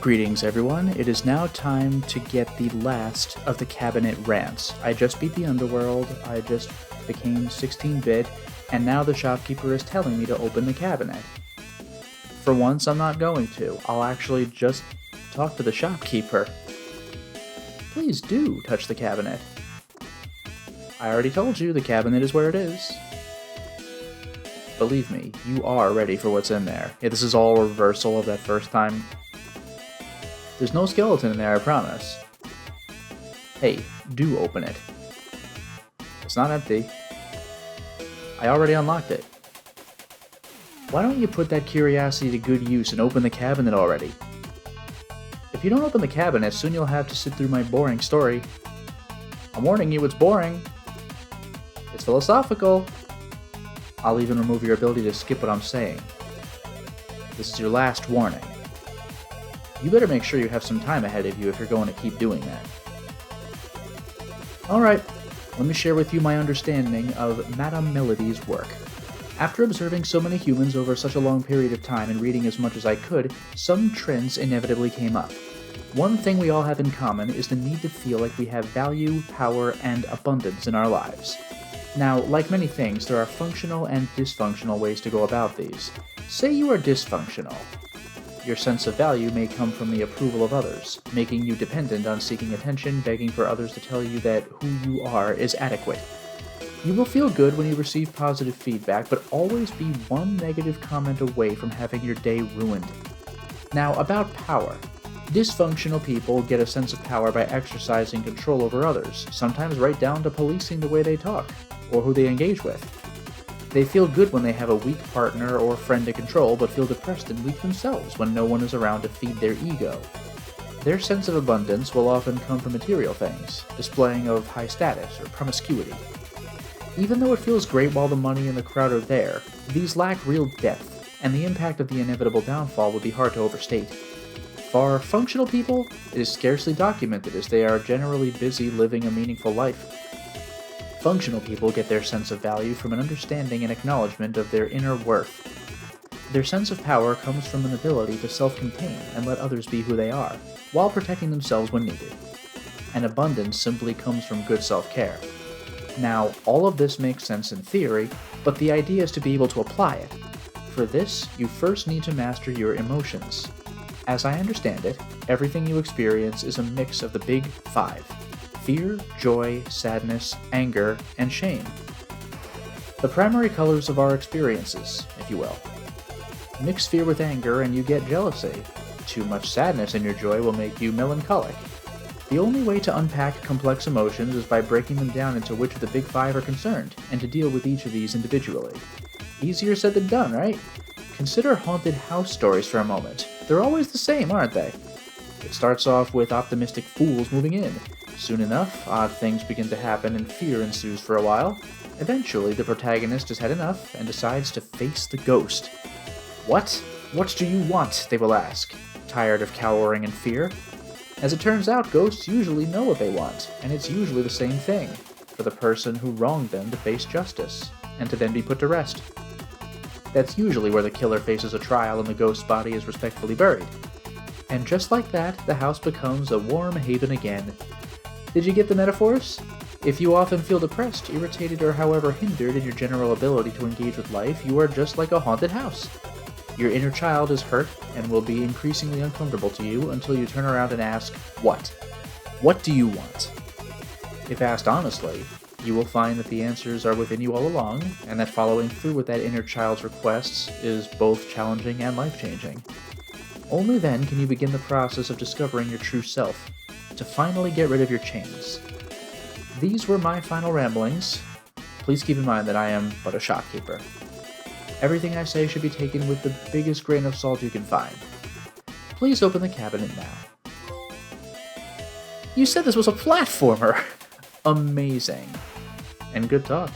Greetings everyone, it is now time to get the last of the cabinet rants. I just beat the underworld, I just became 16-bit, and now the shopkeeper is telling me to open the cabinet. For once, I'm not going to. I'll actually just talk to the shopkeeper. Please do touch the cabinet. I already told you the cabinet is where it is. Believe me, you are ready for what's in there. Yeah, this is all a reversal of that first time. There's no skeleton in there, I promise. Hey, do open it. It's not empty. I already unlocked it. Why don't you put that curiosity to good use and open the cabinet already? If you don't open the cabinet, soon you'll have to sit through my boring story. I'm warning you, it's boring. It's philosophical. I'll even remove your ability to skip what I'm saying. This is your last warning. You better make sure you have some time ahead of you if you're going to keep doing that. Alright, let me share with you my understanding of Madame Melody's work. After observing so many humans over such a long period of time and reading as much as I could, some trends inevitably came up. One thing we all have in common is the need to feel like we have value, power, and abundance in our lives. Now, like many things, there are functional and dysfunctional ways to go about these. Say you are dysfunctional. Your sense of value may come from the approval of others, making you dependent on seeking attention, begging for others to tell you that who you are is adequate. You will feel good when you receive positive feedback, but always be one negative comment away from having your day ruined. Now, about power. Dysfunctional people get a sense of power by exercising control over others, sometimes right down to policing the way they talk, or who they engage with. They feel good when they have a weak partner or friend to control, but feel depressed and weak themselves when no one is around to feed their ego. Their sense of abundance will often come from material things, displaying of high status or promiscuity. Even though it feels great while the money and the crowd are there, these lack real depth, and the impact of the inevitable downfall would be hard to overstate. For functional people, it is scarcely documented as they are generally busy living a meaningful life. Functional people get their sense of value from an understanding and acknowledgement of their inner worth. Their sense of power comes from an ability to self-contain and let others be who they are, while protecting themselves when needed. And abundance simply comes from good self-care. Now, all of this makes sense in theory, but the idea is to be able to apply it. For this, you first need to master your emotions. As I understand it, everything you experience is a mix of the big five: fear, joy, sadness, anger, and shame. The primary colors of our experiences, if you will. Mix fear with anger and you get jealousy. Too much sadness in your joy will make you melancholic. The only way to unpack complex emotions is by breaking them down into which of the big five are concerned, and to deal with each of these individually. Easier said than done, right? Consider haunted house stories for a moment. They're always the same, aren't they? It starts off with optimistic fools moving in. Soon enough, odd things begin to happen and fear ensues for a while. Eventually, the protagonist has had enough and decides to face the ghost. What? What do you want? They will ask, tired of cowering in fear. As it turns out, ghosts usually know what they want, and it's usually the same thing, for the person who wronged them to face justice, and to then be put to rest. That's usually where the killer faces a trial and the ghost's body is respectfully buried. And just like that, the house becomes a warm haven again. Did you get the metaphors? If you often feel depressed, irritated, or however hindered in your general ability to engage with life, you are just like a haunted house. Your inner child is hurt and will be increasingly uncomfortable to you until you turn around and ask, what? What do you want? If asked honestly, you will find that the answers are within you all along, and that following through with that inner child's requests is both challenging and life-changing. Only then can you begin the process of discovering your true self, to finally get rid of your chains. These were my final ramblings. Please keep in mind that I am but a shopkeeper. Everything I say should be taken with the biggest grain of salt you can find. Please open the cabinet now. You said this was a platformer! Amazing. And good talk.